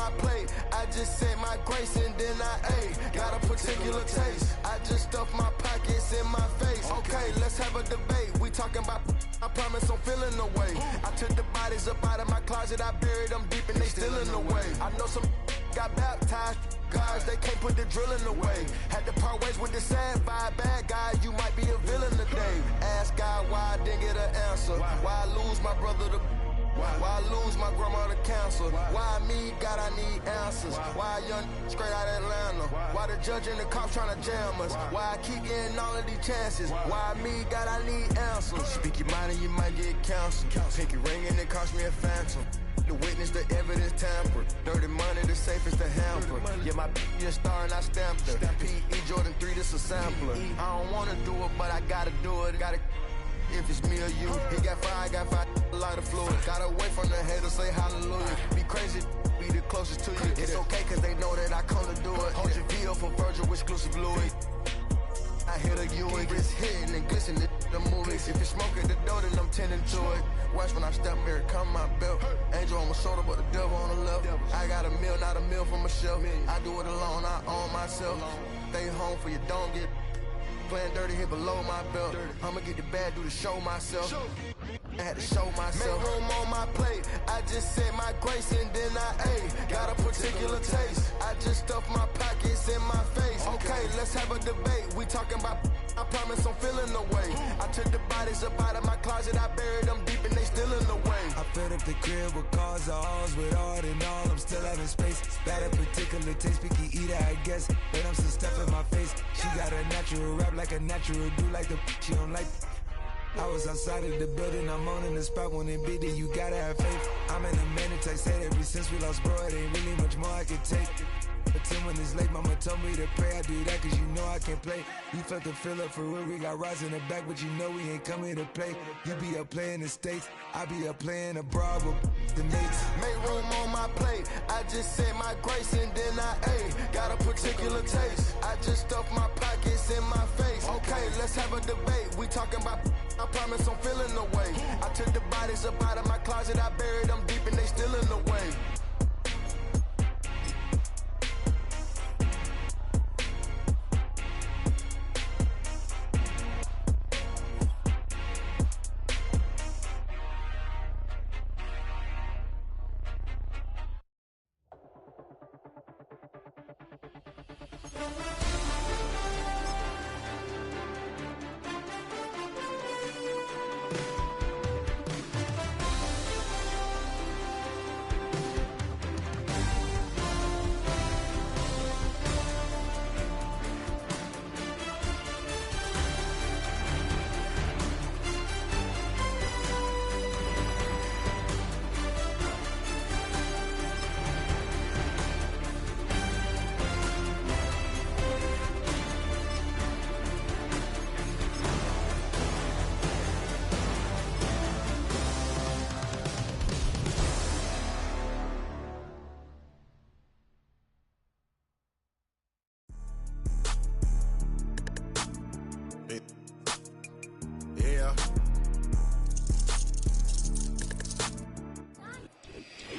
my plate. I just said my grace and then I ate. Got a particular taste. I just stuffed my pockets in my face. Okay, let's have a debate. We talking about, I promise I'm feeling the way. I took the bodies up out of my closet. I buried them deep and they still in the way. I know some got baptized. Guys, they can't put the drilling away. Had to part ways with the sad vibe. Bad guy, you might be a villain today. Ask God why I didn't get an answer. Why I lose my brother to... Why I lose my grandma to cancer? Why me, God, I need answers. Why a young straight out of Atlanta? Why the judge and the cops trying to jam us? Why I keep getting all of these chances? Why me, God, I need answers. Speak your mind and you might get canceled. Pinky ring and it cost me a phantom. The witness, the evidence tampered. Dirty money, the safest to hamper. Yeah, my a star and I stamped her. P.E. Jordan 3, this a sampler. I don't wanna do it, but I gotta do it. Gotta, if it's me or you. He got five, I got five, lighter fluid. Gotta wait from the haters, say hallelujah. Be crazy, be the closest to you. It's okay, cause they know that I come to do it. Hold your VO for Virgil, exclusive Louis. I hit a Ewing, it's hitting and glistening the movies. If you smoke at the door, then I'm tending to it. Watch when I step here, come my belt. Angel on my shoulder, but the devil on the left. I got a meal, not a meal for myself. I do it alone, I own myself. Stay home for you, don't get playing dirty here below my belt. I'ma get the bad, do the show myself. I had to show myself. Make room on my plate. I just said my grace and then I ate. Got a particular taste. I just stuffed my pockets in my face. Okay, let's have a debate. We talking about, I promise I'm feeling the way. I took the bodies up out of my closet. I buried them deep and they still in the way. I filled up the crib with cars, alls with art and all. I'm still having space. Got a particular taste, picky eater, I guess. But I'm some stuff in my face. She got a natural rap like a natural do like the she don't like. I was outside of the building, I'm on in the spot when it beat it, you gotta have faith. I'm in a minute, I said ever since we lost bro, it ain't really much more I can take. But 10 when it's late, mama told me to pray, I do that cause you know I can play. You felt the fill up for real, we got rise in the back, but you know we ain't come here to play. You be up playing the States, I be up playing abroad with the mates. Make room on my plate, I just said my grace and then I ate. Got a particular taste, I just stuffed my pockets in my face. Okay, let's have a debate, we talking about, I promise I'm feeling the way. I took the bodies up out of my closet, I buried them deep and they still in the way.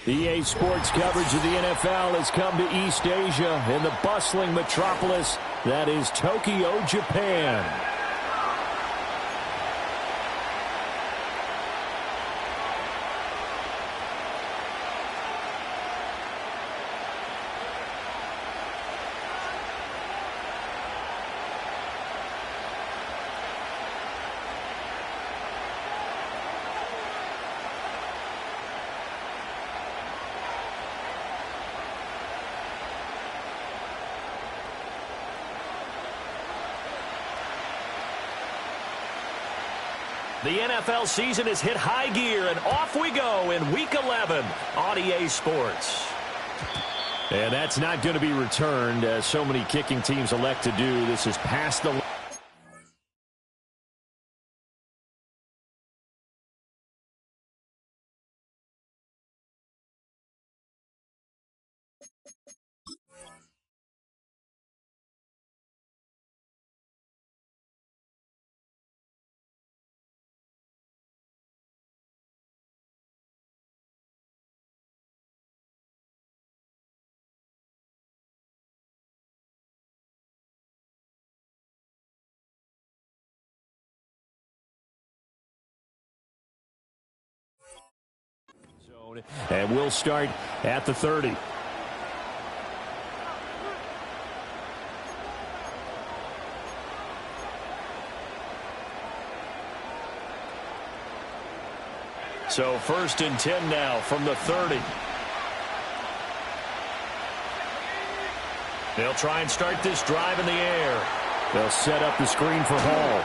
EA Sports coverage of the NFL has come to East Asia in the bustling metropolis that is Tokyo, Japan. The NFL season has hit high gear, and off we go in Week 11 on EA Sports. And that's not going to be returned, as so many kicking teams elect to do. This is past the And we'll start at the 30. So 1st and 10 now from the 30. They'll try and start this drive in the air. They'll set up the screen for Hall.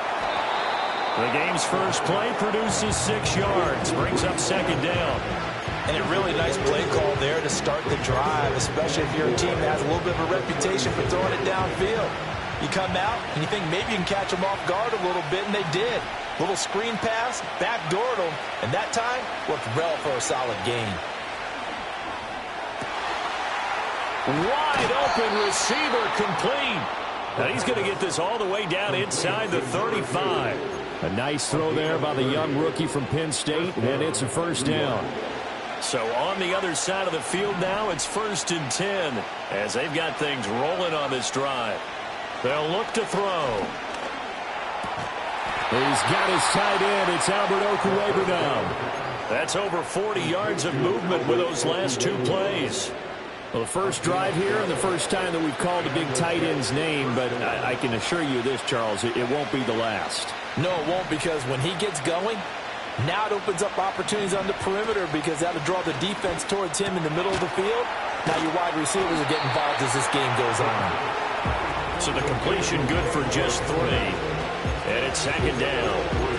The game's first play produces 6 yards, brings up 2nd down. And a really nice play call there to start the drive, especially if you're a team that has a little bit of a reputation for throwing it downfield. You come out and you think maybe you can catch them off guard a little bit, and they did. Little screen pass, backdoored them, and that time worked well for a solid gain. Wide open receiver complete. Now he's going to get this all the way down inside the 35. A nice throw there by the young rookie from Penn State, and it's a 1st down. So on the other side of the field now, it's 1st and 10 as they've got things rolling on this drive. They'll look to throw. He's got his tight end. It's Albert Okwuegbunam now. That's over 40 yards of movement with those last 2 plays. Well, the first drive here and the first time that we've called a big tight end's name, but I can assure you this, Charles, it won't be the last. No, it won't, because when he gets going, now it opens up opportunities on the perimeter because that'll draw the defense towards him in the middle of the field. Now your wide receivers will get involved as this game goes on. So the completion good for just 3. And it's 2nd down.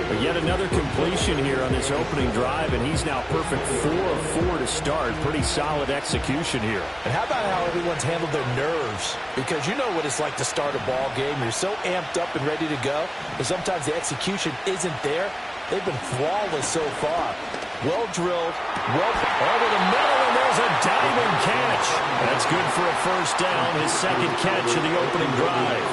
But yet another completion here on this opening drive, and he's now perfect 4 of 4 to start. Pretty solid execution here. And how about how everyone's handled their nerves? Because you know what it's like to start a ball game. You're so amped up and ready to go, and sometimes the execution isn't there. They've been flawless so far. Well drilled, well over the middle, and there's a diving catch. That's good for a 1st down, his 2nd catch of the opening drive.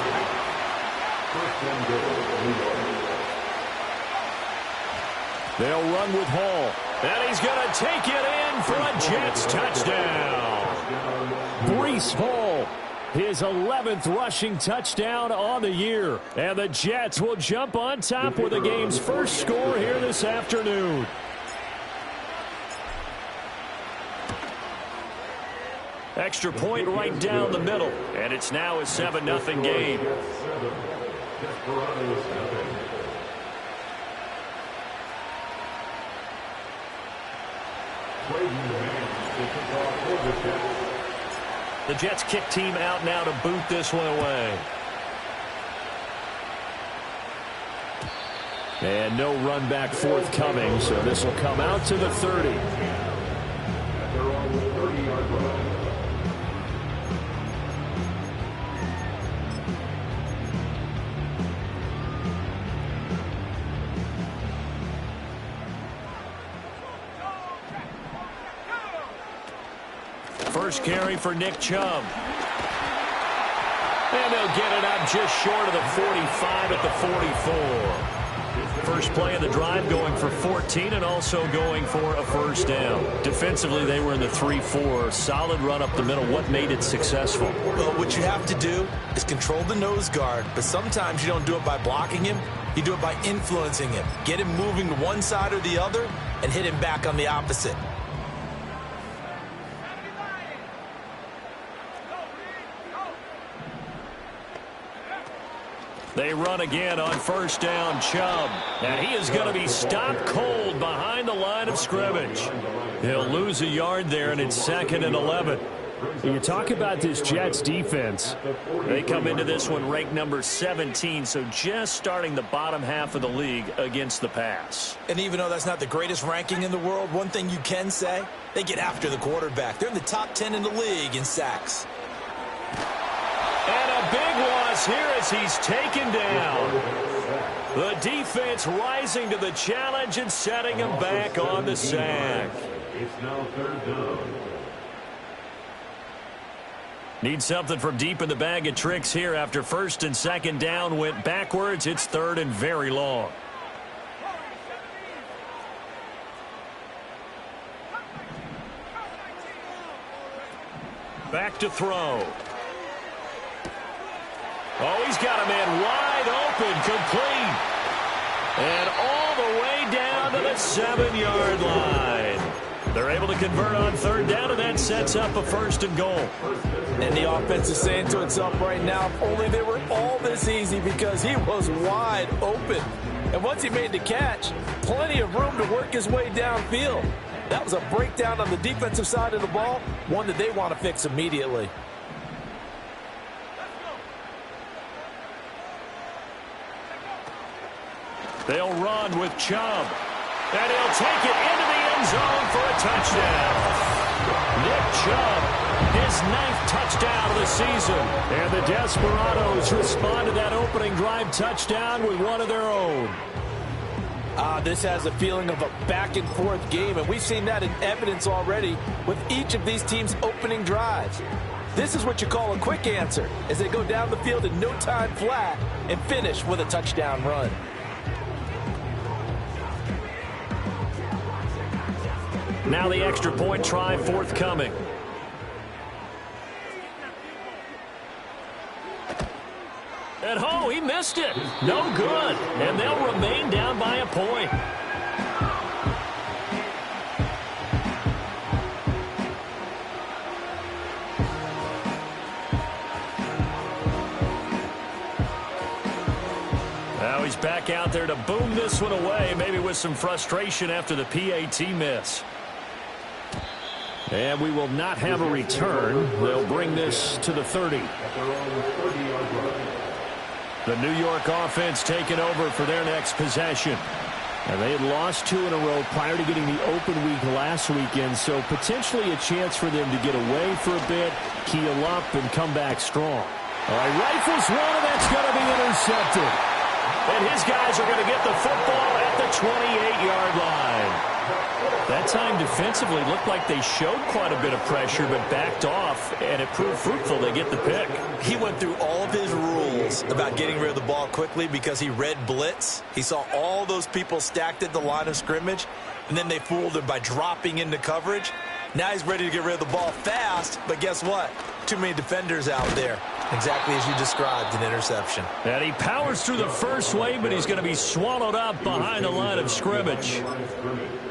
They'll run with Hall. And he's going to take it in for a Jets touchdown. Breece Hall, his 11th rushing touchdown on the year. And the Jets will jump on top with the game's first score here this afternoon. Extra point right down the middle. And it's now a 7-0 game. The Jets kick team out now to boot this one away. And no run back forthcoming, so this will come out to the 30. First carry for Nick Chubb. And they'll get it up just short of the 45 at the 44. First play of the drive going for 14 and also going for a 1st down. Defensively, they were in the 3-4. Solid run up the middle. What made it successful? Well, what you have to do is control the nose guard, but sometimes you don't do it by blocking him. You do it by influencing him. Get him moving to one side or the other and hit him back on the opposite. They run again on 1st down, Chubb. And he is going to be stopped cold behind the line of scrimmage. He'll lose a yard there, and it's 2nd and 11. You talk about this Jets defense. They come into this one ranked number 17, so just starting the bottom half of the league against the pass. And even though that's not the greatest ranking in the world, one thing you can say, they get after the quarterback. They're in the top 10 in the league in sacks. And a big loss here as he's taken down. The defense rising to the challenge and setting him back on the sack. It's now 3rd down. Need something from deep in the bag of tricks here after 1st and 2nd down went backwards. It's 3rd and very long. Back to throw. Oh, he's got a man wide open, complete. And all the way down to the 7-yard line. They're able to convert on third down, and that sets up a 1st and goal. And the offense is saying to itself right now, if only they were all this easy, because he was wide open. And once he made the catch, plenty of room to work his way downfield. That was a breakdown on the defensive side of the ball, one that they want to fix immediately. They'll run with Chubb. And he'll take it into the end zone for a touchdown. Nick Chubb, his 9th touchdown of the season. And the Desperados respond to that opening drive touchdown with one of their own. This has a feeling of a back-and-forth game, and we've seen that in evidence already with each of these teams' opening drives. This is what you call a quick answer, as they go down the field in no time flat and finish with a touchdown run. Now the extra point try forthcoming. And he missed it. No good. And they'll remain down by a point. Now he's back out there to boom this one away, maybe with some frustration after the PAT miss. And we will not have a return. They'll bring this to the 30. The New York offense taking over for their next possession. And they had lost 2 in a row prior to getting the open week last weekend, so potentially a chance for them to get away for a bit, keel up, and come back strong. All right, rifles one, and that's going to be intercepted. And his guys are going to get the football at the 28-yard line. That time defensively looked like they showed quite a bit of pressure but backed off, and it proved fruitful. They get the pick. He went through all of his rules about getting rid of the ball quickly because he read blitz. He saw all those people stacked at the line of scrimmage, and then they fooled him by dropping into coverage. Now he's ready to get rid of the ball fast, but guess what? Too many defenders out there. Exactly as you described, an interception. And he powers through the first wave, but he's going to be swallowed up behind the line of scrimmage.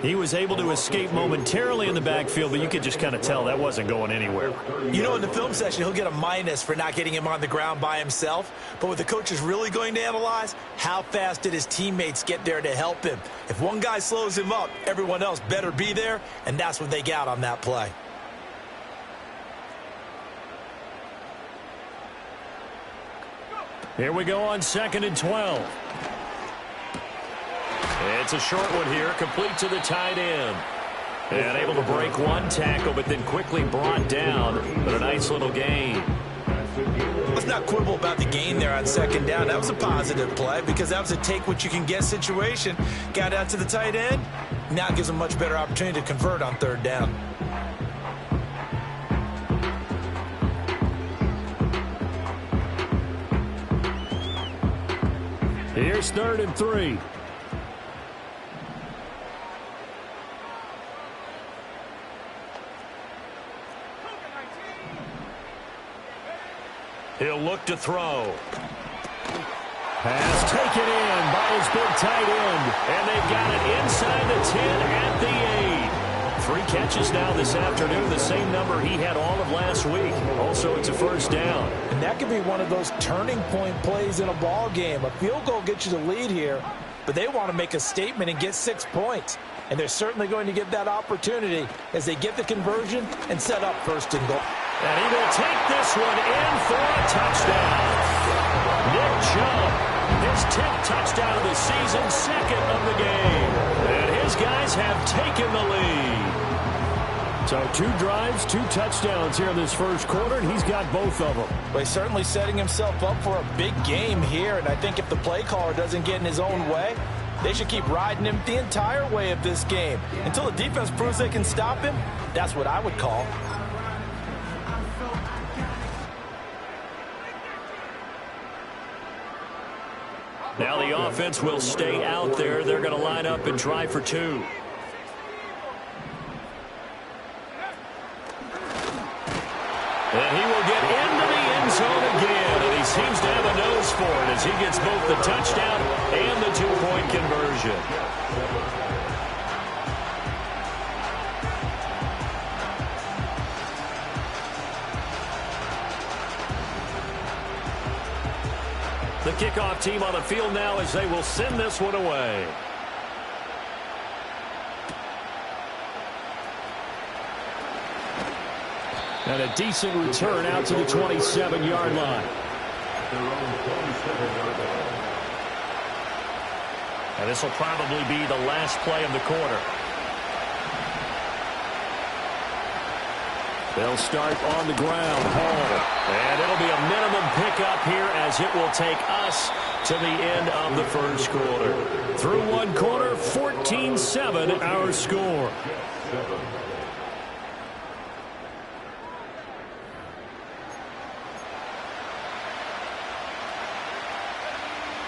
He was able to escape momentarily in the backfield, but you could just kind of tell that wasn't going anywhere. You know, in the film session, he'll get a minus for not getting him on the ground by himself. But what the coach is really going to analyze, how fast did his teammates get there to help him? If one guy slows him up, everyone else better be there, and that's what they got on that play. Here we go on 2nd and 12. It's a short one here, complete to the tight end. And able to break one tackle, but then quickly brought down. But a nice little gain. Let's not quibble about the gain there on 2nd down. That was a positive play because that was a take-what-you-can-get situation. Got out to the tight end. Now gives him much better opportunity to convert on 3rd down. Here's 3rd and 3. He'll look to throw. Pass taken in by his big tight end. And they've got it inside the 10 at the 8. 3 catches now this afternoon, the same number he had all of last week. Also, it's a 1st down. And that could be one of those turning point plays in a ball game. A field goal gets you the lead here, but they want to make a statement and get 6 points. And they're certainly going to get that opportunity as they get the conversion and set up 1st and goal. And he will take this one in for a touchdown. Nick Chubb, his 10th touchdown of the season, 2nd of the game. And his guys have taken the lead. So 2 drives, 2 touchdowns here in this 1st quarter, and he's got both of them. Well, he's certainly setting himself up for a big game here, and I think if the play caller doesn't get in his own way, they should keep riding him the entire way of this game. Until the defense proves they can stop him, that's what I would call. Now the offense will stay out there. They're going to line up and try for 2. And he will get into the end zone again. And he seems to have a nose for it as he gets both the touchdown and the 2-point conversion. The kickoff team on the field now as they will send this one away. And a decent return out to the 27-yard line. And this will probably be the last play of the quarter. They'll start on the ground. Hall. And it'll be a minimum pickup here as it will take us to the end of the first quarter. Through one quarter, 14-7 our score.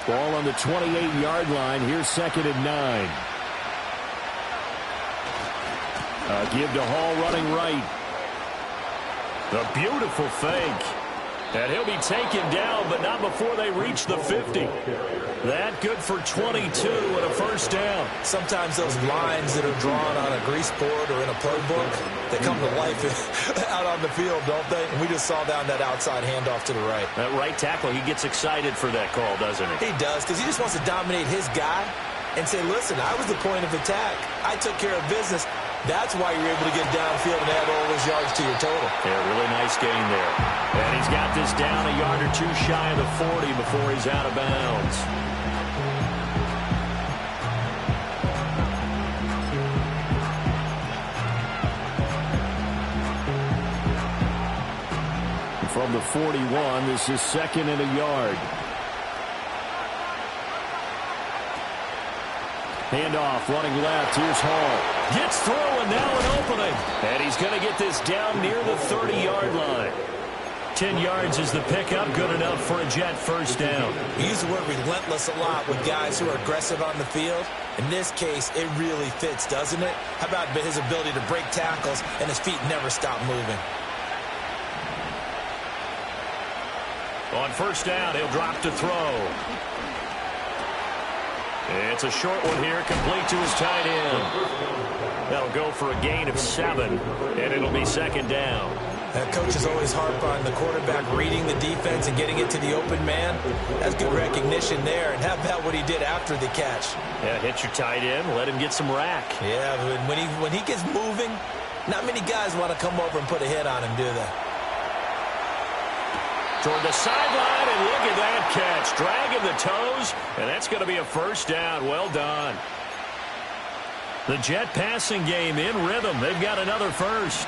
Ball on the 28-yard line. Here's 2nd and 9. Give to Hall running right. The beautiful fake. And he'll be taken down, but not before they reach the 50. That good for 22 and a first down. Sometimes those lines that are drawn on a grease board or in a playbook, they come to life out on the field, don't they? And we just saw down that outside handoff to the right. That right tackle, he gets excited for that call, doesn't he? He does, because he just wants to dominate his guy and say, listen, I was the point of attack. I took care of business. That's why you're able to get downfield and add all those yards to your total. Yeah, really nice gain there. And he's got this down a yard or two shy of the 40 before he's out of bounds. From the 41, this is 2nd and a yard. Handoff, running left. Here's Hall. Gets through, and now an opening. And he's going to get this down near the 30-yard line. 10 yards is the pickup. Good enough for a Jet first down. We use the word relentless a lot with guys who are aggressive on the field. In this case, it really fits, doesn't it? How about his ability to break tackles and his feet never stop moving? On first down, he'll drop to throw. It's a short one here, complete to his tight end. That'll go for a gain of 7, and it'll be 2nd down. Coaches always harp on the quarterback reading the defense and getting it to the open man. That's good recognition there, and how about what he did after the catch? Yeah, hit your tight end, let him get some rack. Yeah, but when he gets moving, not many guys want to come over and put a hit on him, do they? Toward the sideline, and look at that catch. Dragging the toes, and that's going to be a first down. Well done. The Jet passing game in rhythm. They've got another first.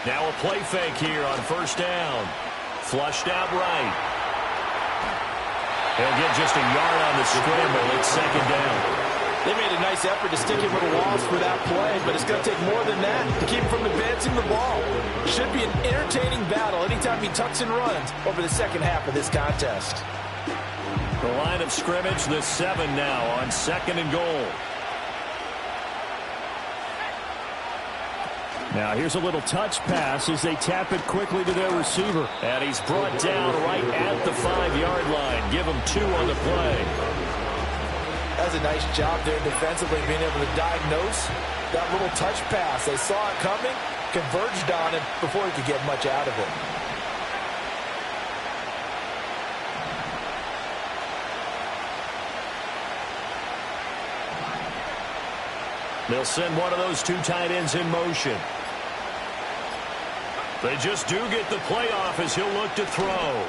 Now a play fake here on first down. Flushed out right. He'll get just a yard on the scramble. It's 2nd down. They made a nice effort to stick him with a loss for that play, but it's going to take more than that to keep him from advancing the ball. Should be an entertaining battle anytime he tucks and runs over the second half of this contest. The line of scrimmage, the 7 now on 2nd and goal. Now here's a little touch pass as they tap it quickly to their receiver. And he's brought down right at the 5-yard line. Give him 2 on the play. That's a nice job there defensively, being able to diagnose that little touch pass. They saw it coming, converged on it before he could get much out of it. They'll send one of those 2 tight ends in motion. They just do get the play off as he'll look to throw.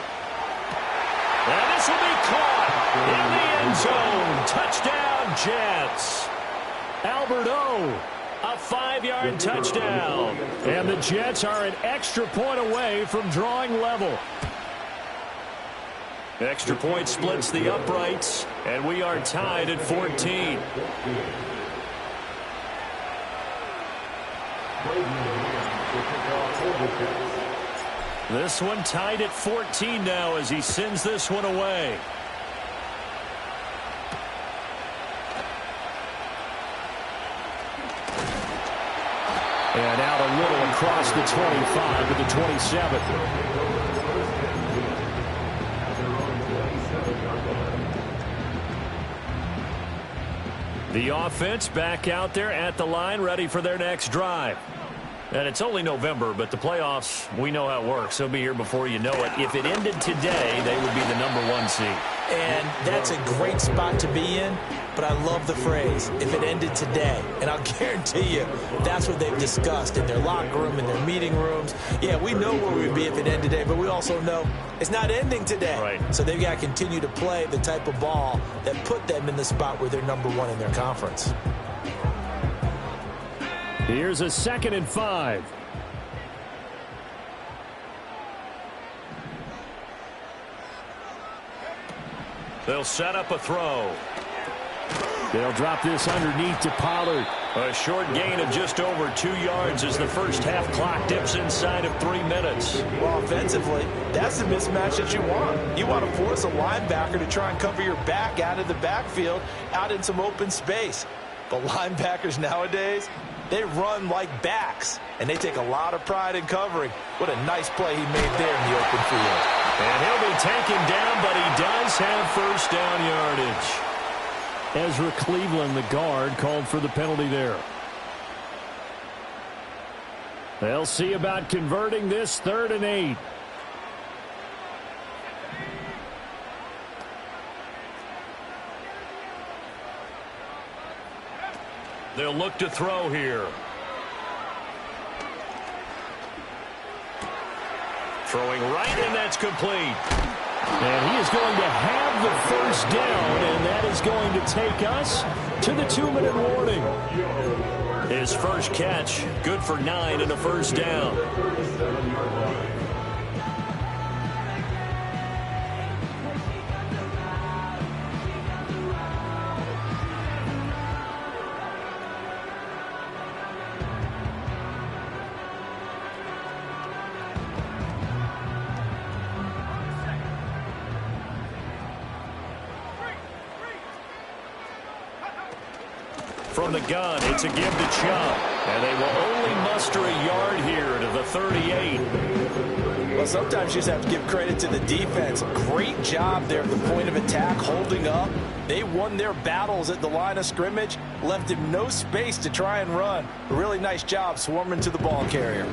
And this will be caught in the end zone. Touchdown, Jets. Albert O, a 5-yard touchdown. And the Jets are an extra point away from drawing level. Extra point splits the uprights, and we are tied at 14. This one tied at 14 now as he sends this one away. And out a little across the 25 to the 27. The offense back out there at the line, ready for their next drive. And it's only November, but the playoffs, we know how it works. They'll be here before you know it. If it ended today, they would be the #1 seed. And that's a great spot to be in, but I love the phrase, if it ended today. And I'll guarantee you, that's what they've discussed in their locker room, in their meeting rooms. Yeah, we know where we'd be if it ended today, but we also know it's not ending today. Right. So they've got to continue to play the type of ball that put them in the spot where they're #1 in their conference. Here's a 2nd and 5. They'll set up a throw. They'll drop this underneath to Pollard. A short gain of just over 2 yards as the first half clock dips inside of 3 minutes. Well, offensively, that's the mismatch that you want. You want to force a linebacker to try and cover your back out of the backfield, out in some open space. But linebackers nowadays, they run like backs, and they take a lot of pride in covering. What a nice play he made there in the open field. And he'll be taken down, but he does have first down yardage. Ezra Cleveland, the guard, called for the penalty there. They'll see about converting this 3rd and 8. They'll look to throw here. Throwing right, and that's complete. And he is going to have the first down, and that is going to take us to the 2-minute warning. His first catch, good for 9 and a first down. From the gun, it's a give to Chubb. And they will only muster a yard here to the 38. Well, sometimes you just have to give credit to the defense. Great job there at the point of attack, holding up. They won their battles at the line of scrimmage, left him no space to try and run. A really nice job swarming to the ball carrier.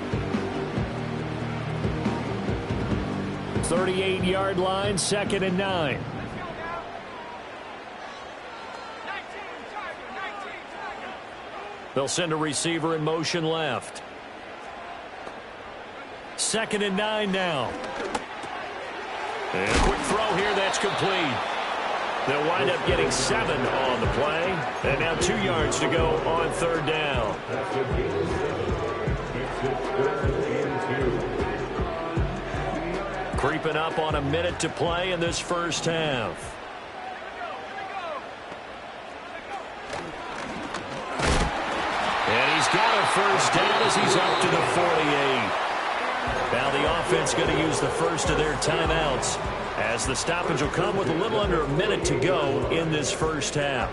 38-yard line, 2nd and 9. They'll send a receiver in motion left. 2nd and 9 now. And a quick throw here, that's complete. They'll wind up getting 7 on the play. And now 2 yards to go on 3rd down. Creeping up on a minute to play in this first half. And he's got a first down as he's up to the 48. Now the offense going to use the first of their timeouts as the stoppage will come with a little under a minute to go in this first half.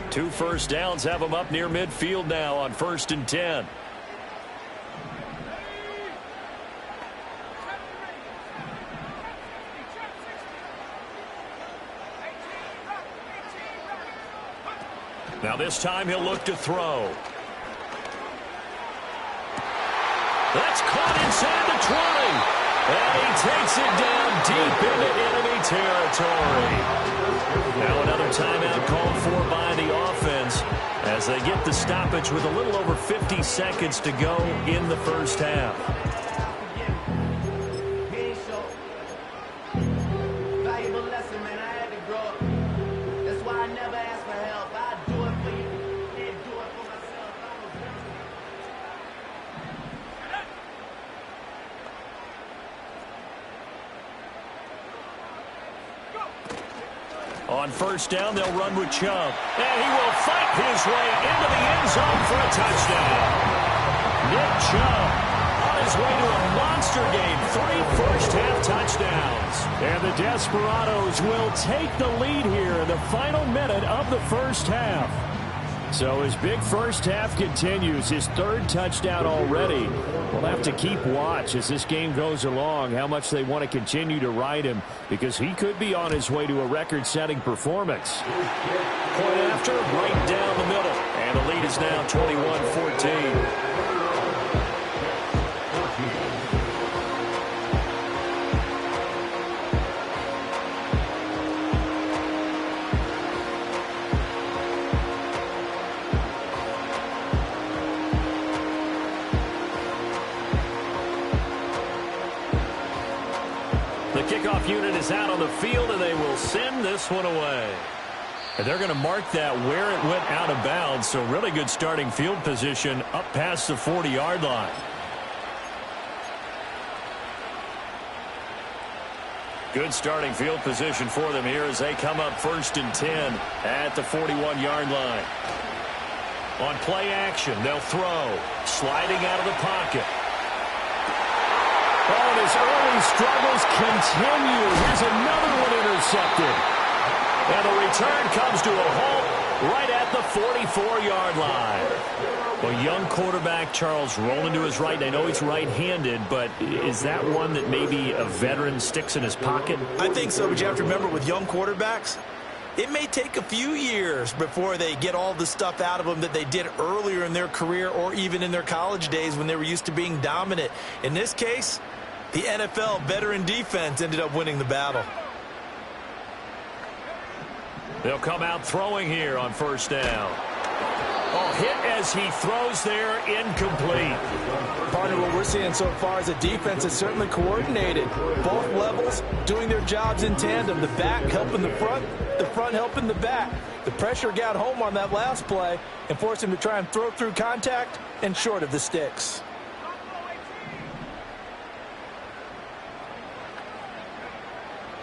2 first downs have them up near midfield now on 1st and 10. Now this time he'll look to throw. That's caught inside the 20. And he takes it down deep into enemy territory. Now another timeout called for by the offense as they get the stoppage with a little over 50 seconds to go in the first half. On 1st down, they'll run with Chubb. And he will fight his way into the end zone for a touchdown. Nick Chubb on his way to a monster game. 3 first-half touchdowns. And the Desperados will take the lead here in the final minute of the first half. So his big first half continues, his third touchdown already. We'll have to keep watch as this game goes along, how much they want to continue to ride him, because he could be on his way to a record-setting performance. Point after, right down the middle. And the lead is now 21-14. The kickoff unit is out on the field, and they will send this one away. And they're going to mark that where it went out of bounds, so really good starting field position up past the 40-yard line. Good starting field position for them here as they come up 1st and 10 at the 41-yard line. On play action, they'll throw. Sliding out of the pocket. Oh, and his early struggles continue. Here's another one intercepted. And the return comes to a halt right at the 44-yard line. Well, young quarterback Charles rolling to his right. I know he's right-handed, but is that one that maybe a veteran sticks in his pocket? I think so, but you have to remember with young quarterbacks, it may take a few years before they get all the stuff out of them that they did earlier in their career or even in their college days when they were used to being dominant. In this case, the NFL veteran defense ended up winning the battle. They'll come out throwing here on 1st down. Oh, hit as he throws there, incomplete. Partner, what we're seeing so far is a defense is certainly coordinated. Both levels doing their jobs in tandem. The back helping the front helping the back. The pressure got home on that last play and forced him to try and throw through contact and short of the sticks.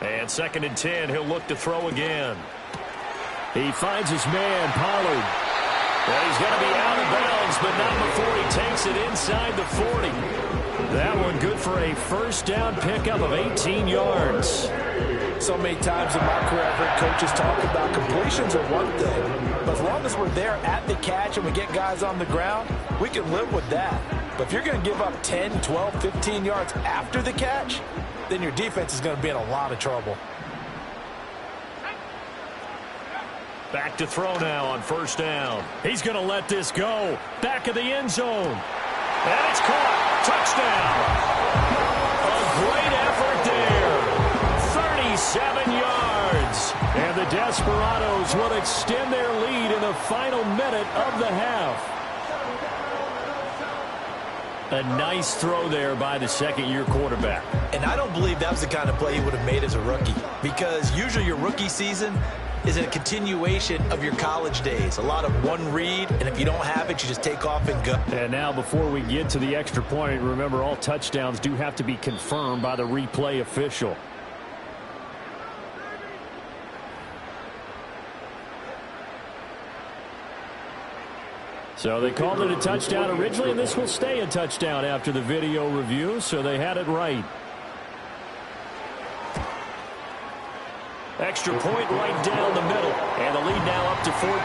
And 2nd and 10, he'll look to throw again. He finds his man, Pollard. Well, he's going to be out of bounds, but not before he takes it inside the 40. That one good for a 1st down pickup of 18 yards. So many times in my career, I've heard coaches talk about completions are one thing, but as long as we're there at the catch and we get guys on the ground, we can live with that. But if you're going to give up 10, 12, 15 yards after the catch, then your defense is going to be in a lot of trouble. Back to throw now on 1st down. He's going to let this go. Back of the end zone. And it's caught. Touchdown. A great effort there. 37 yards. And the Desperados will extend their lead in the final minute of the half. A nice throw there by the 2nd-year quarterback. And I don't believe that was the kind of play he would have made as a rookie, because usually your rookie season is a continuation of your college days. A lot of one read, and if you don't have it, you just take off and go. And now before we get to the extra point, remember all touchdowns do have to be confirmed by the replay official. So they called it a touchdown originally, and this will stay a touchdown after the video review, so they had it right. Extra point right down the middle, and the lead now up to 14.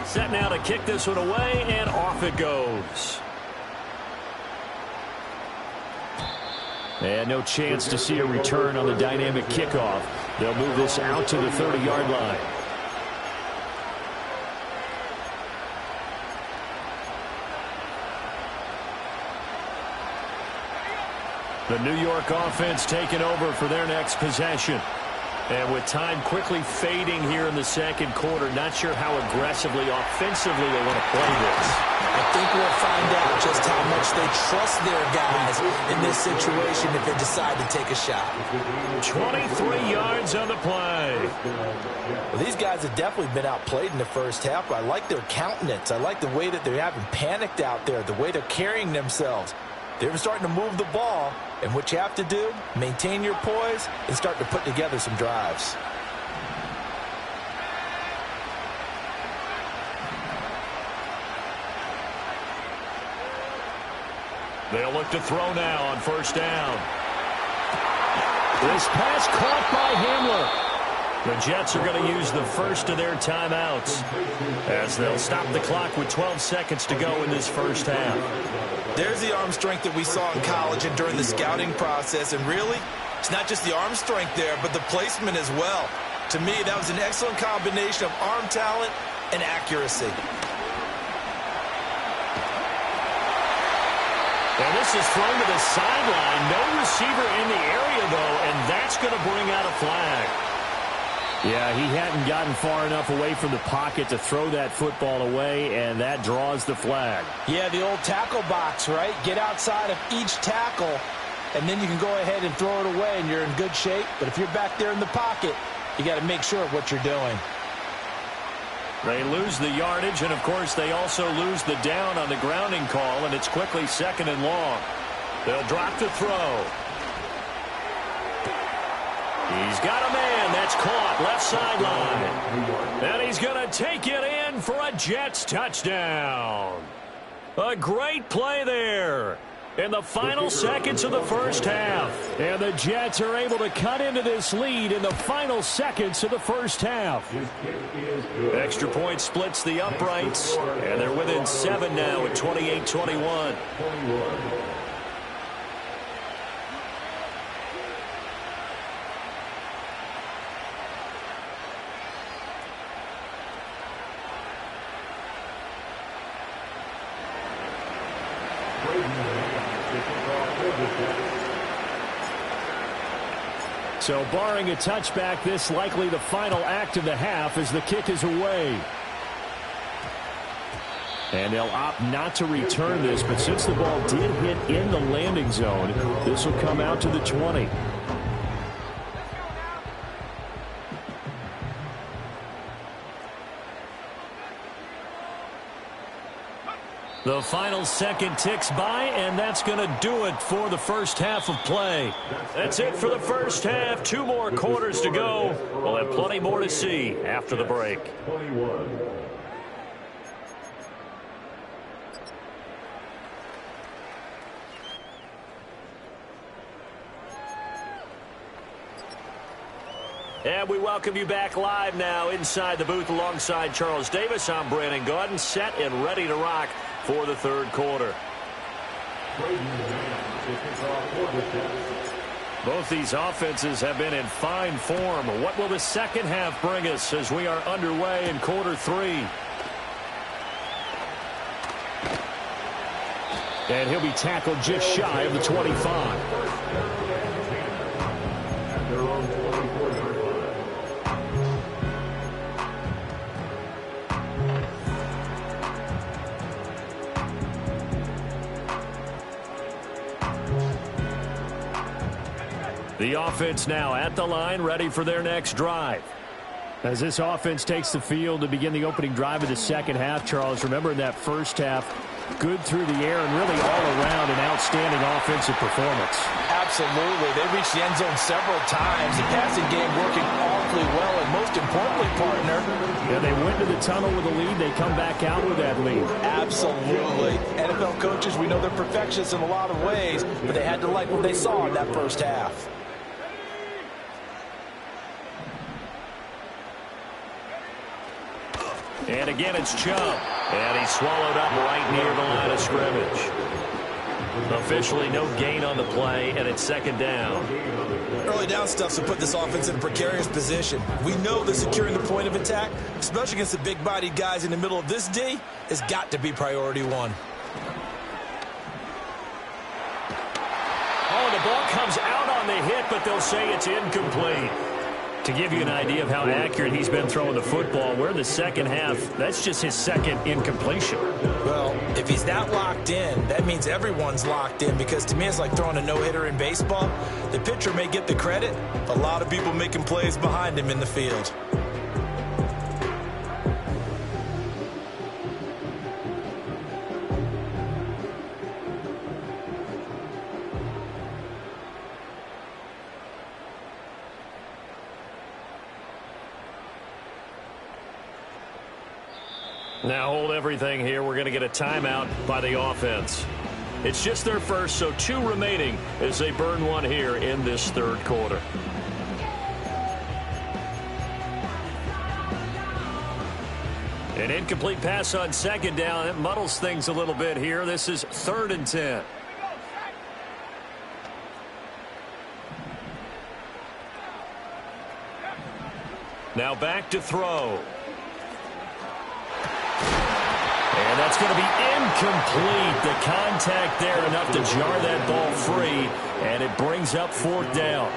Set now to kick this one away, and off it goes. And no chance to see a return on the dynamic kickoff. They'll move this out to the 30-yard line. The New York offense taking over for their next possession. And with time quickly fading here in the 2nd quarter, not sure how aggressively, offensively they want to play this. I think we'll find out just how much they trust their guys in this situation if they decide to take a shot. 23 yards on the play. Well, these guys have definitely been outplayed in the first half, but I like their countenance. I like the way that they're having panicked out there, the way they're carrying themselves. They're starting to move the ball, and what you have to do, maintain your poise and start to put together some drives. They'll look to throw now on first down. This pass caught by Hamler. The Jets are going to use the first of their timeouts as they'll stop the clock with 12 seconds to go in this first half. There's the arm strength that we saw in college and during the scouting process. And really, it's not just the arm strength there, but the placement as well. To me, that was an excellent combination of arm talent and accuracy. And this is thrown to the sideline. No receiver in the area, though, and that's going to bring out a flag. Yeah, he hadn't gotten far enough away from the pocket to throw that football away, and that draws the flag. Yeah, the old tackle box, right? Get outside of each tackle, and then you can go ahead and throw it away, and you're in good shape. But if you're back there in the pocket, you got to make sure of what you're doing. They lose the yardage, and, of course, they also lose the down on the grounding call, and it's quickly 2nd and long. They'll drop the throw. He's got a man. That's caught left sideline. And he's going to take it in for a Jets touchdown. A great play there in the final seconds of the first half. And the Jets are able to cut into this lead in the final seconds of the first half. Extra point splits the uprights, and they're within 7 now at 28-21. So barring a touchback, this likely the final act of the half as the kick is away. And they'll opt not to return this, but since the ball did hit in the landing zone, this will come out to the 20. The final second ticks by, and that's going to do it for the first half of play. That's it for the first half. 2 more quarters to go. We'll have plenty more to see after the break. And we welcome you back live now inside the booth alongside Charles Davis. I'm Brandon Gaudin, set and ready to rock for the third quarter. Both these offenses have been in fine form. What will the second half bring us as we are underway in quarter 3? And he'll be tackled just shy of the 25. The offense now at the line, ready for their next drive. As this offense takes the field to begin the opening drive of the second half, Charles, remember in that first half, good through the air and really all around an outstanding offensive performance. Absolutely. They reached the end zone several times. The passing game working awfully well, and most importantly, partner. Yeah, they went to the tunnel with a lead. They come back out with that lead. Absolutely. NFL coaches, we know they're perfectionists in a lot of ways, but they had to like what they saw in that first half. And again, it's Chubb. And he's swallowed up right near the line of scrimmage. Officially no gain on the play, and it's second down. Early down stuff's to put this offense in a precarious position. We know that securing the point of attack, especially against the big-bodied guys in the middle of this D, has got to be priority 1. Oh, the ball comes out on the hit, but they'll say it's incomplete. To give you an idea of how accurate he's been throwing the football, we're in the second half. That's just his second incompletion. Well, if he's not locked in, that means everyone's locked in, because to me it's like throwing a no-hitter in baseball. The pitcher may get the credit, a lot of people making plays behind him in the field. Now hold everything here. We're going to get a timeout by the offense. It's just their first, so 2 remaining as they burn one here in this third quarter. An incomplete pass on second down. It muddles things a little bit here. This is 3rd and 10. Now back to throw. And that's going to be incomplete. The contact there enough to jar that ball free, and it brings up 4th down.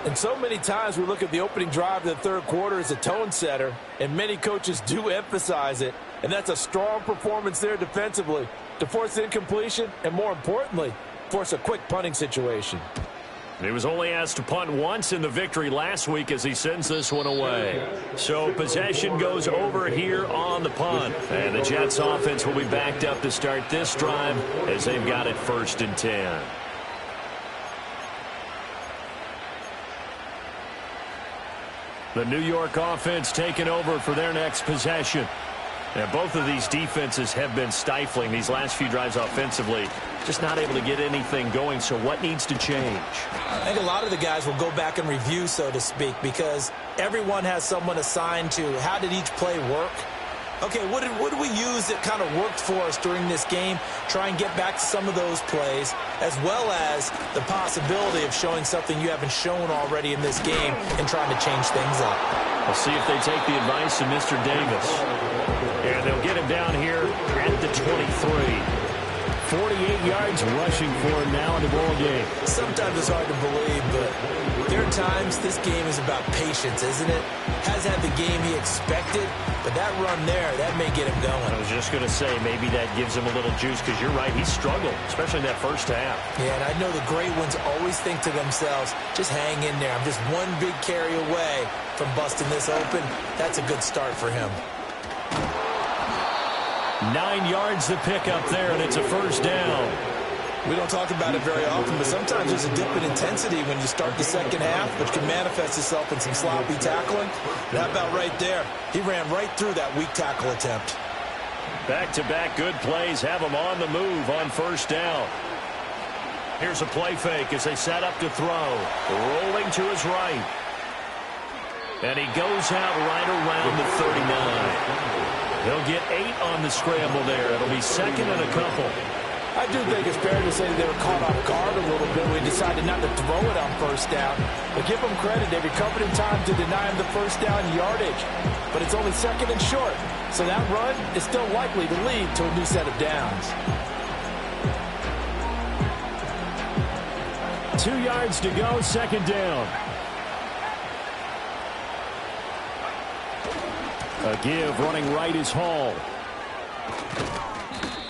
And so many times we look at the opening drive of the third quarter as a tone setter, and many coaches do emphasize it, and that's a strong performance there defensively to force incompletion and, more importantly, force a quick punting situation. He was only asked to punt once in the victory last week as he sends this one away. So possession goes over here on the punt. And the Jets offense will be backed up to start this drive as they've got it 1st and 10. The New York offense taking over for their next possession. And both of these defenses have been stifling these last few drives offensively. Just not able to get anything going, so what needs to change? I think a lot of the guys will go back and review, so to speak, because everyone has someone assigned to how did each play work. Okay, what did we use that kind of worked for us during this game? Try and get back to some of those plays, as well as the possibility of showing something you haven't shown already in this game and trying to change things up. We'll see if they take the advice of Mr. Davis. And they'll get him down here at the 23. 48 yards rushing for him now in the ball game. Sometimes it's hard to believe, but there are times this game is about patience, isn't it? Has had the game he expected, but that run there, that may get him going. I was just going to say, maybe that gives him a little juice, because you're right, he struggled, especially in that first half. Yeah, and I know the great ones always think to themselves, just hang in there. I'm just one big carry away from busting this open. That's a good start for him. 9 yards to pick up there, and it's a 1st down. We don't talk about it very often, but sometimes there's a dip in intensity when you start the second half, which can manifest itself in some sloppy tackling. And how about right there? He ran right through that weak tackle attempt. Back-to-back good plays have him on the move on 1st down. Here's a play fake as they set up to throw. Rolling to his right. And he goes out right around the 39. He'll get 8 on the scramble there. It'll be 2nd and a couple. I do think it's fair to say that they were caught off guard a little bit when we decided not to throw it on 1st down. But give them credit. They recovered in time to deny him the 1st down yardage. But it's only 2nd and short. So that run is still likely to lead to a new set of downs. 2 yards to go, 2nd down. A give running right is Hall.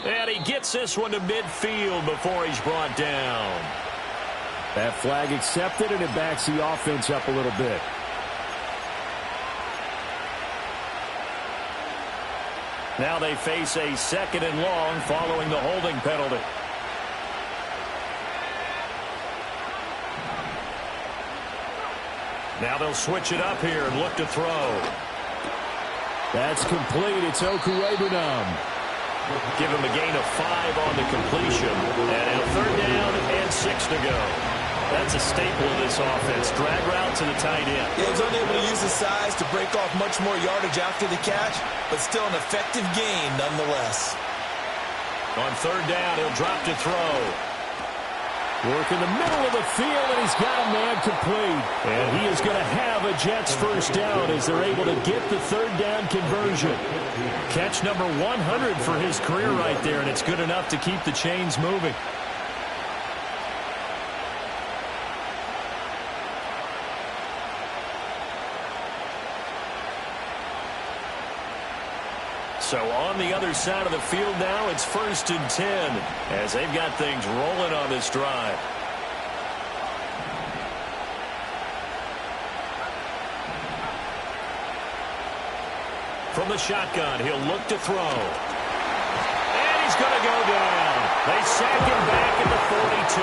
And he gets this one to midfield before he's brought down. That flag accepted, and it backs the offense up a little bit. Now they face a 2nd and long following the holding penalty. Now they'll switch it up here and look to throw. That's complete. It's Okuegbunam. Give him a gain of 5 on the completion. And now 3rd down and 6 to go. That's a staple of this offense. Drag route to the tight end. Yeah, he was unable to use his size to break off much more yardage after the catch, but still an effective gain nonetheless. On 3rd down, he'll drop to throw. Work in the middle of the field, and he's got a man complete. And he is going to have a Jets 1st down as they're able to get the 3rd down conversion. Catch number 100 for his career right there, and it's good enough to keep the chains moving. So on the other side of the field now, it's 1st and 10 as they've got things rolling on this drive. From the shotgun, he'll look to throw. And he's going to go down. They sack him back at the 42.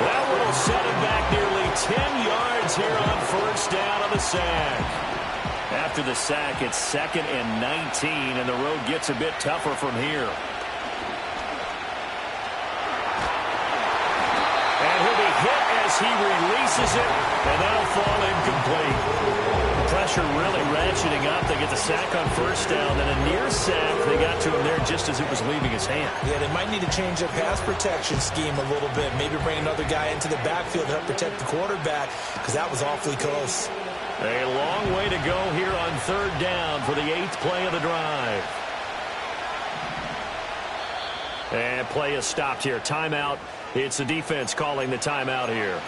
That one will set him back nearly 10 yards here on 1st down on the sack. After the sack, it's 2nd and 19, and the road gets a bit tougher from here. He releases it, and that'll fall incomplete. The pressure really ratcheting up. They get the sack on first down, and a near sack. They got to him there just as it was leaving his hand. Yeah, they might need to change their pass protection scheme a little bit. Maybe bring another guy into the backfield to help protect the quarterback, because that was awfully close. A long way to go here on third down for the 8th play of the drive. And play is stopped here. Timeout. It's the defense calling the timeout here.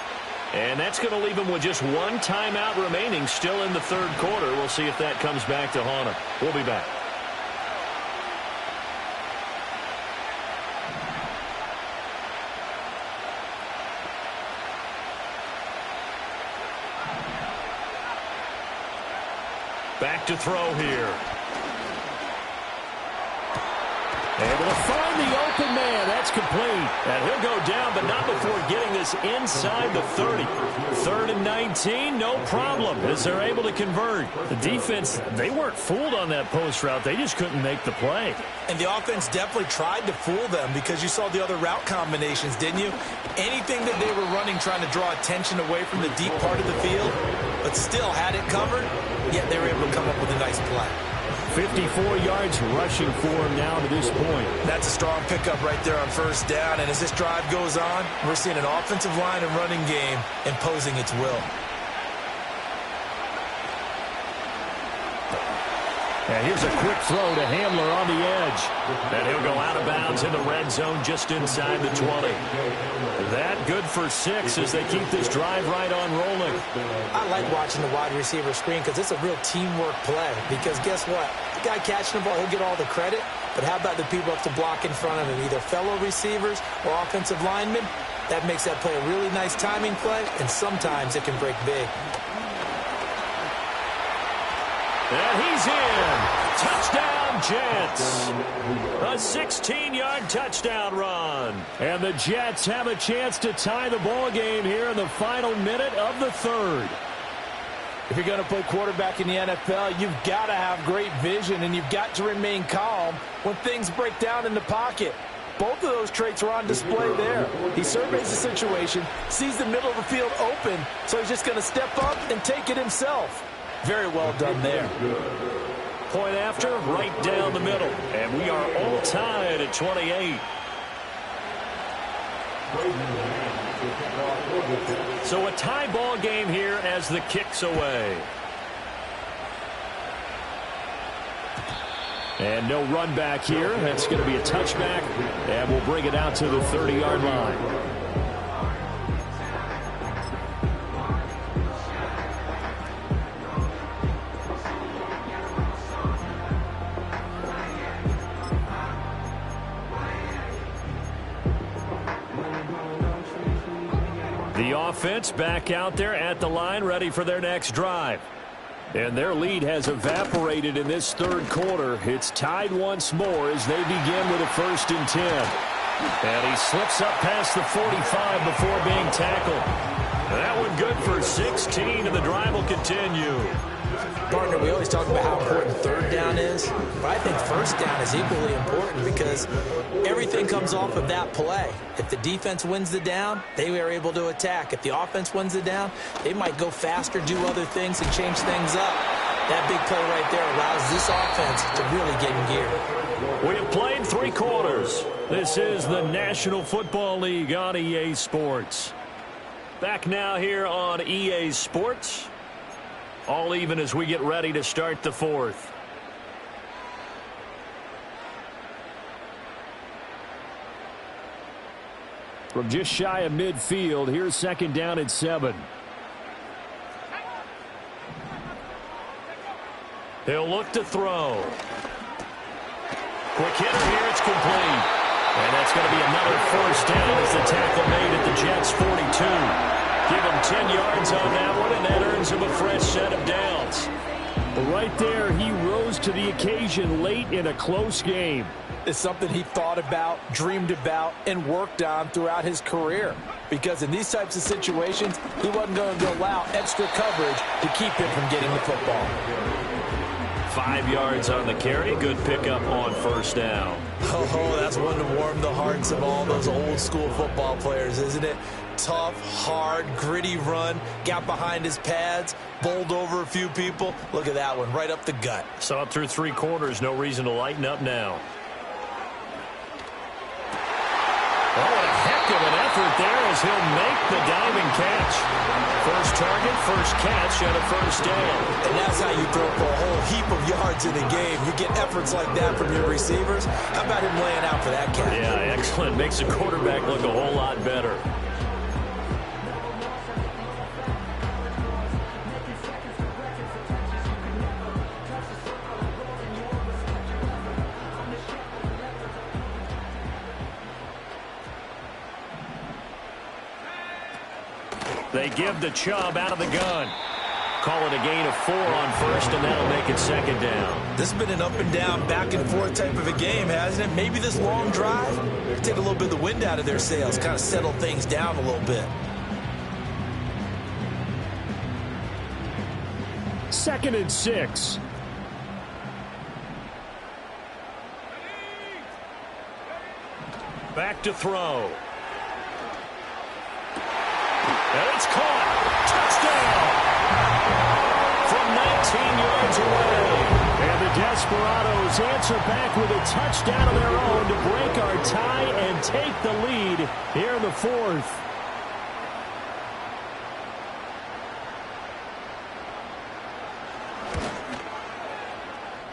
And that's going to leave him with just one timeout remaining still in the third quarter. We'll see if that comes back to haunt him. We'll be back. Back to throw here. Able to find the open man. That's complete. And he'll go down, but not before getting this inside the 30. 3rd and 19, no problem, as they're able to convert. The defense, they weren't fooled on that post route. They just couldn't make the play. And the offense definitely tried to fool them, because you saw the other route combinations, didn't you? Anything that they were running trying to draw attention away from the deep part of the field, but still had it covered, yet they were able to come up with a nice play. 54 yards rushing for him now to this point. That's a strong pickup right there on first down. And as this drive goes on, we're seeing an offensive line and running game imposing its will. And here's a quick throw to Hamler on the edge. And he'll go out of bounds in the red zone just inside the 20. That good for 6 as they keep this drive right on rolling. I like watching the wide receiver screen because it's a real teamwork play. Because guess what? The guy catching the ball, he'll get all the credit. But how about the people up to block in front of him, either fellow receivers or offensive linemen? That makes that play a really nice timing play, and sometimes it can break big. And he's in. Touchdown, Jets. A 16-yard touchdown run. And the Jets have a chance to tie the ball game here in the final minute of the third. If you're going to play quarterback in the NFL, you've got to have great vision, and you've got to remain calm when things break down in the pocket. Both of those traits are on display there. He surveys the situation, sees the middle of the field open, so he's just going to step up and take it himself. Very well done there. Point after, right down the middle. And we are all tied at 28. So a tie ball game here as the kick's away. And no run back here. That's going to be a touchback. And we'll bring it out to the 30-yard line. The offense back out there at the line, ready for their next drive. And their lead has evaporated in this third quarter. It's tied once more as they begin with a 1st and 10. And he slips up past the 45 before being tackled. That one good for 16, and the drive will continue. Partner, we always talk about how important third down is, but I think first down is equally important because everything comes off of that play. If the defense wins the down, they are able to attack. If the offense wins the down, they might go faster, do other things, and change things up. That big play right there allows this offense to really get in gear. We have played 3 quarters. This is the National Football League on EA Sports. Back now here on EA Sports. All even as we get ready to start the 4th. From just shy of midfield, here's 2nd down and 7. He'll look to throw. Quick hitter here, it's complete. And that's going to be another 1st down as the tackle made at the Jets' 42. Give him 10 yards on that one, and that earns him a fresh set of downs. Right there, he rose to the occasion late in a close game. It's something he thought about, dreamed about, and worked on throughout his career. Because in these types of situations, he wasn't going to allow extra coverage to keep him from getting the football. 5 yards on the carry. Good pickup on 1st down. Oh, that's one to warm the hearts of all those old school football players, isn't it? tough, hard, gritty run, got behind his pads, bowled over a few people. Look at that one, right up the gut. Saw it through 3 quarters. No reason to lighten up now. Oh, what a heck of an effort there as he'll make the diving catch. First target, first catch, and a first down. And that's how you throw for a whole heap of yards in a game. You get efforts like that from your receivers. How about him laying out for that catch? Yeah, excellent. Makes the quarterback look a whole lot better. They give the Chubb out of the gun. Call it a gain of 4 on first, and that'll make it second down. This has been an up and down, back and forth type of a game, hasn't it? Maybe this long drive, take a little bit of the wind out of their sails, kind of settle things down a little bit. 2nd and 6. Back to throw. And it's caught. Touchdown. From 19 yards away. And the Desperados answer back with a touchdown of their own to break our tie and take the lead here in the 4th.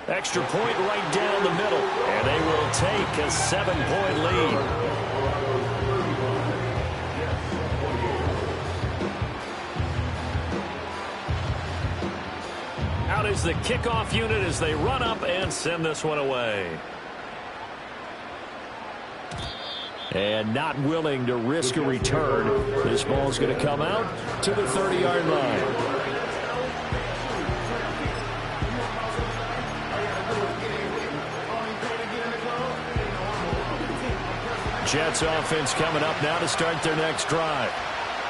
Extra point right down the middle. And they will take a 7-point lead. Out is the kickoff unit as they run up and send this one away. And not willing to risk a return. This ball's going to come out to the 30-yard line. Jets offense coming up now to start their next drive.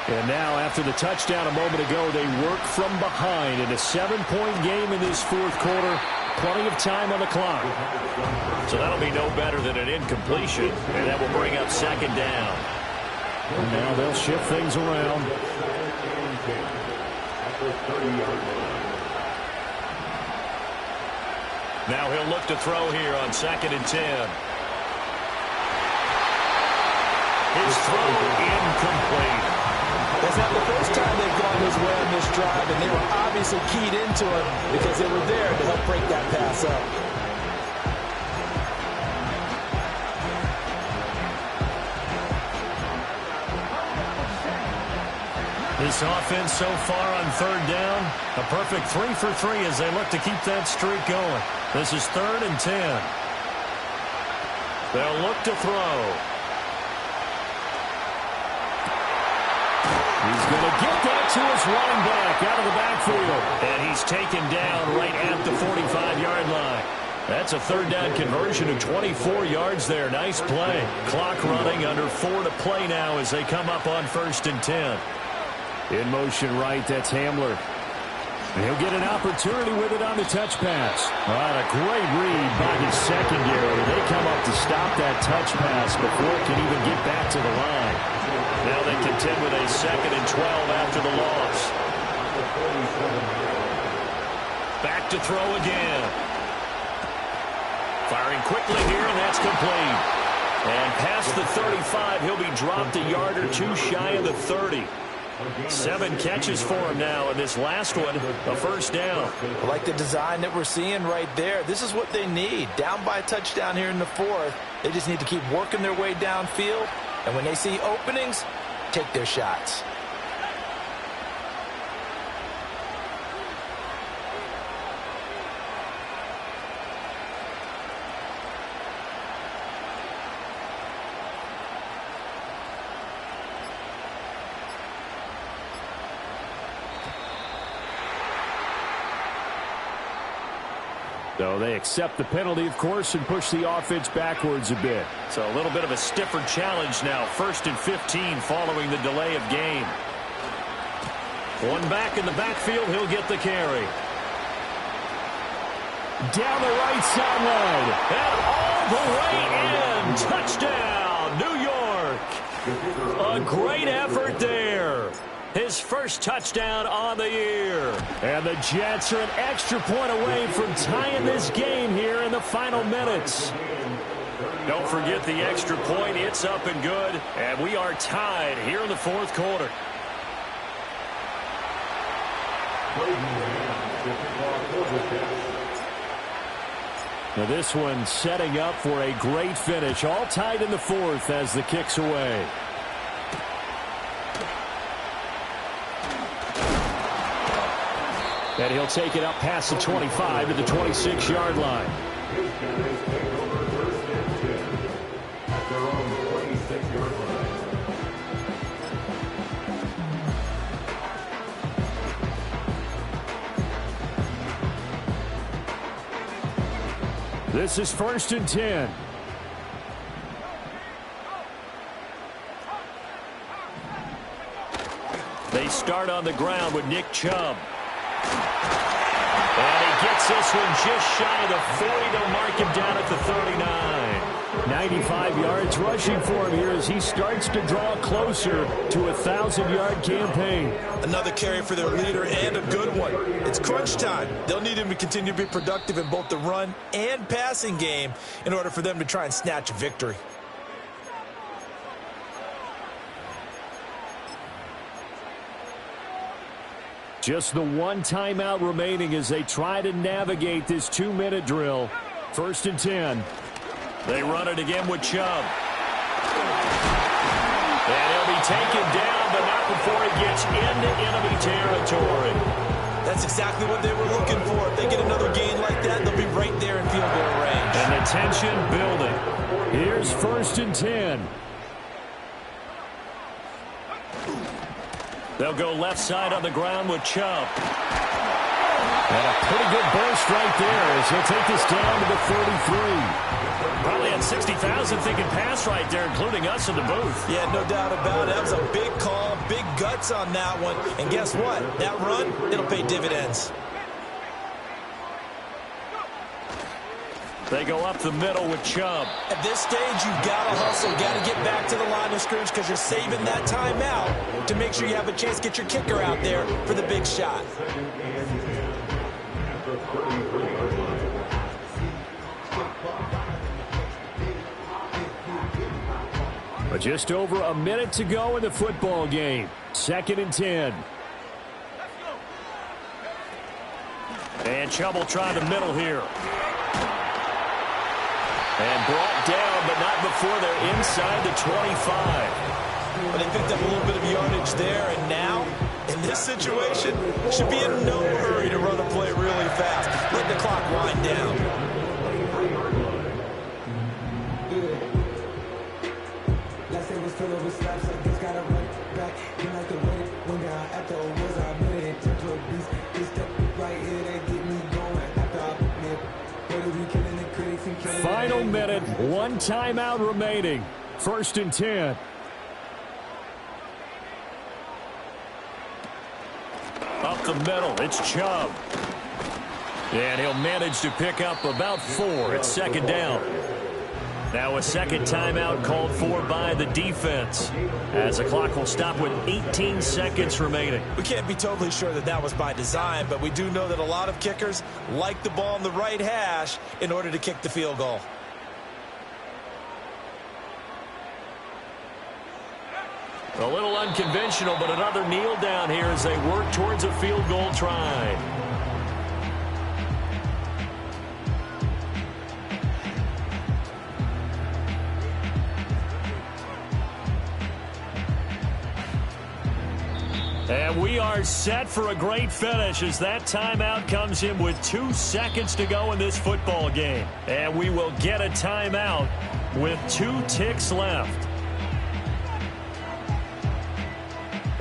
And now, after the touchdown a moment ago, they work from behind in a 7-point game in this 4th quarter. Plenty of time on the clock. So that'll be no better than an incompletion. And that will bring up second down. And now they'll shift things around. Now he'll look to throw here on 2nd and 10. His throw incomplete. That's not the first time they've gone his way on this drive, and they were obviously keyed into it because they were there to help break that pass up. This offense so far on 3rd down, a perfect 3 for 3 as they look to keep that streak going. This is 3rd and 10. They'll look to throw. He's going to get that to his running back out of the backfield. And he's taken down right at the 45-yard line. That's a 3rd down conversion of 24 yards there. Nice play. Clock running, under 4 to play now as they come up on 1st and 10. In motion right, that's Hamler. And he'll get an opportunity with it on the touch pass. All right, a great read by the secondary. They come up to stop that touch pass before it can even get back to the line. Now they contend with a 2nd and 12 after the loss. Back to throw again. Firing quickly here, and that's complete. And past the 35, he'll be dropped a yard or 2 shy of the 30. 7 catches for him now, and this last one, a first down. I like the design that we're seeing right there. This is what they need. Down by a touchdown here in the 4th. They just need to keep working their way downfield. And when they see openings, take their shots. So they accept the penalty, of course, and push the offense backwards a bit. So a little bit of a stiffer challenge now. 1st and 15 following the delay of game. One back in the backfield. He'll get the carry. Down the right sideline. And all the way in. Touchdown, New York. A great effort there. His first touchdown on the year. And the Jets are an extra point away from tying this game here in the final minutes. Don't forget the extra point. It's up and good. And we are tied here in the fourth quarter. Now this one setting up for a great finish. All tied in the fourth as the kick's away. And he'll take it up past the 25 to the 26-yard line. This is 1st and 10. They start on the ground with Nick Chubb. And he gets this one just shy of the 40. They'll mark him down at the 39. 95 yards rushing for him here as he starts to draw closer to a 1,000-yard campaign. Another carry for their leader and a good one. It's crunch time. They'll need him to continue to be productive in both the run and passing game in order for them to try and snatch a victory. Just the one timeout remaining as they try to navigate this 2-minute drill. 1st and 10. They run it again with Chubb. And he'll be taken down, but not before he gets into enemy territory. That's exactly what they were looking for. If they get another gain like that, they'll be right there in field goal range. And the tension building. Here's 1st and 10. They'll go left side on the ground with Chubb. And a pretty good burst right there as he'll take this down to the 33. Probably had 60,000 thinking pass right there, including us in the booth. Yeah, no doubt about it. That was a big call, big guts on that one. And guess what? That run, it'll pay dividends. They go up the middle with Chubb. At this stage, you've got to hustle. You've got to get back to the line of scrimmage because you're saving that timeout to make sure you have a chance to get your kicker out there for the big shot. But just over a minute to go in the football game. 2nd and 10. And Chubb will try the middle here. And brought down, but not before they're inside the 25. But they picked up a little bit of yardage there, and now, in this situation, should be in no hurry to run a play really fast. Let the clock wind down. Final minute, one timeout remaining. 1st and 10. Up the middle, it's Chubb. And he'll manage to pick up about 4. It's 2nd down. Now a second timeout called for by the defense, as the clock will stop with 18 seconds remaining. We can't be totally sure that that was by design, but we do know that a lot of kickers like the ball on the right hash in order to kick the field goal. A little unconventional, but another kneel down here as they work towards a field goal try. And we are set for a great finish as that timeout comes in with 2 seconds to go in this football game. And we will get a timeout with 2 ticks left.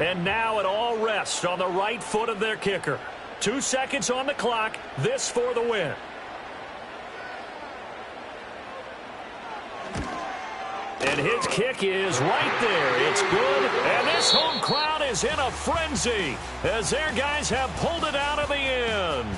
And now it all rests on the right foot of their kicker. 2 seconds on the clock. This for the win. And his kick is right there. It's good. And this home crowd is in a frenzy as their guys have pulled it out of the end.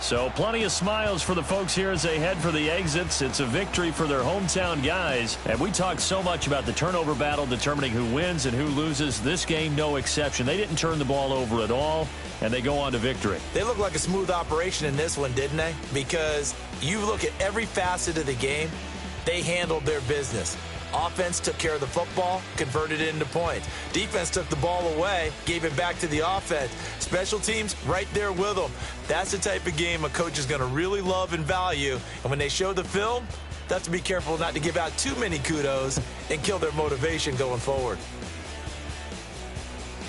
So plenty of smiles for the folks here as they head for the exits. It's a victory for their hometown guys. And we talked so much about the turnover battle determining who wins and who loses. This game, no exception. They didn't turn the ball over at all, and they go on to victory. They look like a smooth operation in this one, didn't they? Because you look at every facet of the game, they handled their business. Offense took care of the football, converted it into points. Defense took the ball away, gave it back to the offense. Special teams, right there with them. That's the type of game a coach is going to really love and value. And when they show the film, they have to be careful not to give out too many kudos and kill their motivation going forward.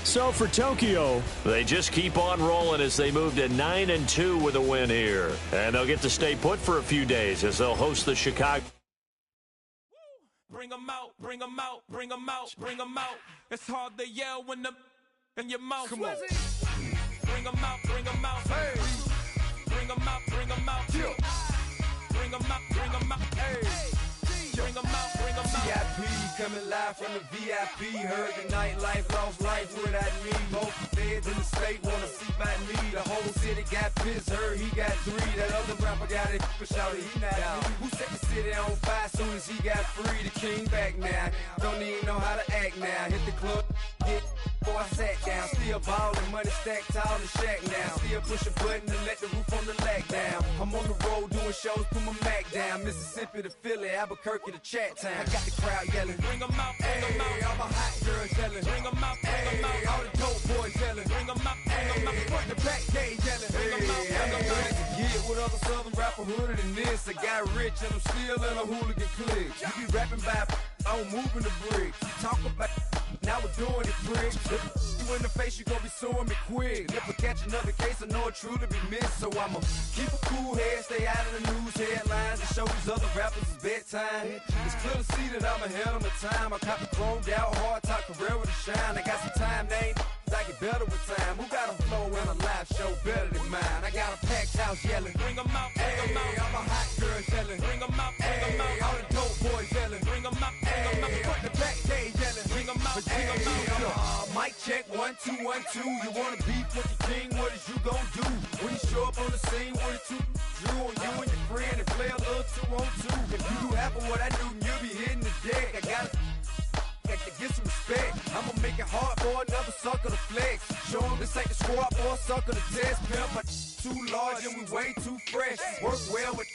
So for Tokyo, they just keep on rolling as they move to 9-2 with a win here. And they'll get to stay put for a few days as they'll host the Chicago. Bring them out, bring them out, bring them out, bring them out. It's hard to yell when the in your mouth. Come on. Bring them out, bring them out. Hey. Bring them out, bring them out. Yeah. Bring them out, bring them out. Hey. Bring them out, bring them out. VIP coming live from the VIP. Heard the nightlife, lost life without me. Both feds in the state wanna see by me. The whole city got pissed, heard he got 3. That other rapper got it, but shouted he not out. Who set the city on fire soon as he got free? The king back now, don't even know how to act now. Hit the club, get before I sat down. Still ballin', money stacked tall in shack now. Still push a button and let the roof on the lag down. I'm on the road doing shows, put my Mac down. Mississippi to Philly, Albuquerque to Chat Town. I got the crowd yelling, bring them out, bring them out. All my hot girls yelling, bring them out, bring them out. All the dope boys yelling, bring them out, bring them out. Front the back gate yelling, bring them out, bring them out. Get with other southern rapper hooded than this. I got rich and I'm still in a hooligan clique. You be rapping by, I'm moving the bricks. You talk about, now we're doing it, prick. You in the face, you gon' be suing me quick. If I catch another case, I know it truly be missed. So I'ma keep a cool head, stay out of the news headlines, and show these other rappers it's bedtime. It's clear to see that I'm ahead of my time. I copy chromed out, hard talk, career with a shine. I got some time, they ain't I get better with time. Who got a flow and a live show better than mine? I got a packed house yelling, bring them out, bring them out. All my hot girls yelling, bring them out, bring them out. All the dope boys yelling, bring them out, bring them out. Front the back gate yelling, bring them out, bring them out. Mic check, 1, 2, 1, 2. You wanna beef with the king? What is you gon' do? When you show up on the scene, what is you drew on you and your friend and play a little 2-on-2? If you do half of what I do, you'll be hitting the deck. I gotta get some respect. I'ma make it hard for another sucker to flex. Show 'em this ain't the squad or a sucker to test. Pimp, but too large and we way too fresh. Work well with